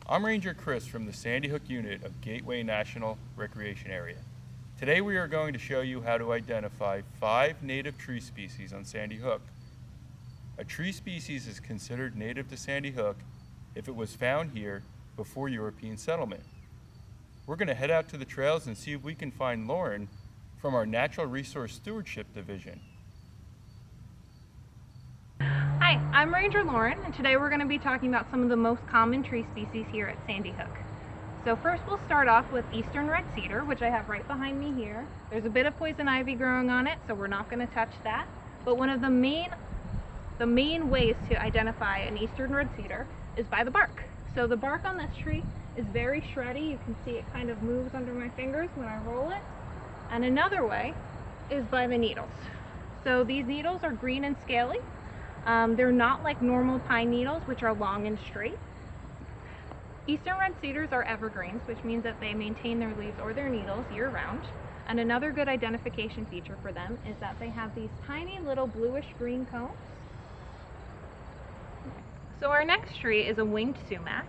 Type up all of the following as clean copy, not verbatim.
I'm Ranger Chris from the Sandy Hook unit of Gateway National Recreation Area. Today we are going to show you how to identify 5 native tree species on Sandy Hook. A tree species is considered native to Sandy Hook if it was found here before European settlement. We're going to head out to the trails and see if we can find Lauren from our Natural Resource Stewardship Division. Hi, I'm Ranger Lauren, and today we're going to be talking about some of the most common tree species here at Sandy Hook. So first we'll start off with eastern red cedar, which I have right behind me here. There's a bit of poison ivy growing on it, so we're not going to touch that. But one of the main ways to identify an eastern red cedar is by the bark. So the bark on this tree is very shreddy. You can see it kind of moves under my fingers when I roll it. And another way is by the needles. So these needles are green and scaly. They're not like normal pine needles, which are long and straight. Eastern red cedars are evergreens, which means that they maintain their leaves or their needles year-round. And another good identification feature for them is that they have these tiny little bluish-green cones. So our next tree is a winged sumac.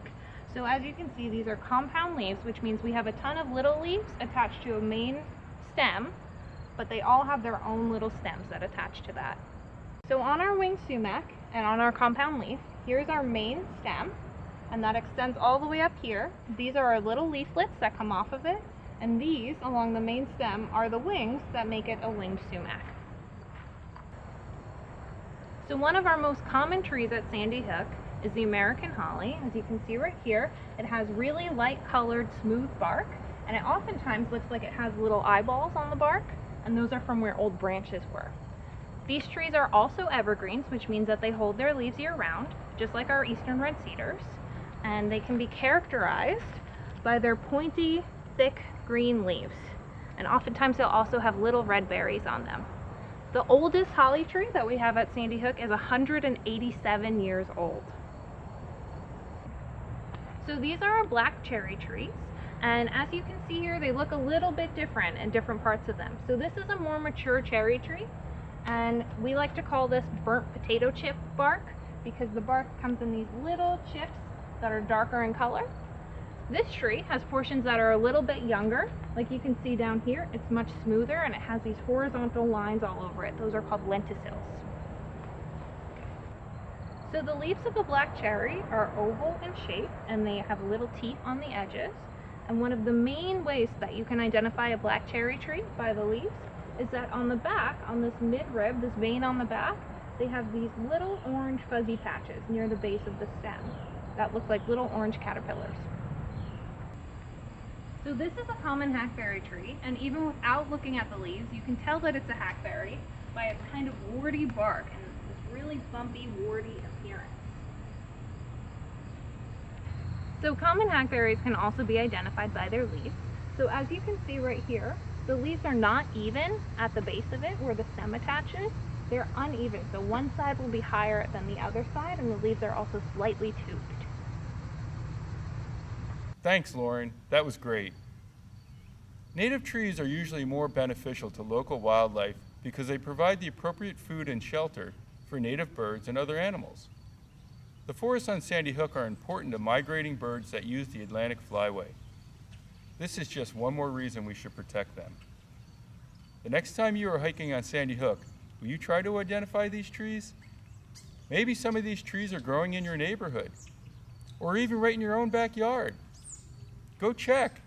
So as you can see, these are compound leaves, which means we have a ton of little leaves attached to a main stem, but they all have their own little stems that attach to that. So on our winged sumac and on our compound leaf, here's our main stem, and that extends all the way up here. These are our little leaflets that come off of it, and these along the main stem are the wings that make it a winged sumac. So one of our most common trees at Sandy Hook is the American holly. As you can see right here, it has really light colored smooth bark, and it oftentimes looks like it has little eyeballs on the bark, and those are from where old branches were. These trees are also evergreens, which means that they hold their leaves year-round, just like our eastern red cedars, and they can be characterized by their pointy, thick green leaves, and oftentimes they'll also have little red berries on them. The oldest holly tree that we have at Sandy Hook is 187 years old. So these are our black cherry trees, and as you can see here, they look a little bit different in different parts of them. So this is a more mature cherry tree, and we like to call this burnt potato chip bark because the bark comes in these little chips that are darker in color. This tree has portions that are a little bit younger. Like you can see down here, it's much smoother and it has these horizontal lines all over it. Those are called lenticels. So the leaves of the black cherry are oval in shape and they have little teeth on the edges. And one of the main ways that you can identify a black cherry tree by the leaves is that on the back, on this midrib, this vein on the back, they have these little orange fuzzy patches near the base of the stem that look like little orange caterpillars. So this is a common hackberry tree, and even without looking at the leaves, you can tell that it's a hackberry by its kind of warty bark and this really bumpy, warty appearance. So common hackberries can also be identified by their leaves. So as you can see right here, the leaves are not even at the base of it where the stem attaches. They're uneven, so one side will be higher than the other side, and the leaves are also slightly toothed. Thanks, Lauren. That was great. Native trees are usually more beneficial to local wildlife because they provide the appropriate food and shelter for native birds and other animals. The forests on Sandy Hook are important to migrating birds that use the Atlantic Flyway. This is just one more reason we should protect them. The next time you are hiking on Sandy Hook, will you try to identify these trees? Maybe some of these trees are growing in your neighborhood, or even right in your own backyard. Go check.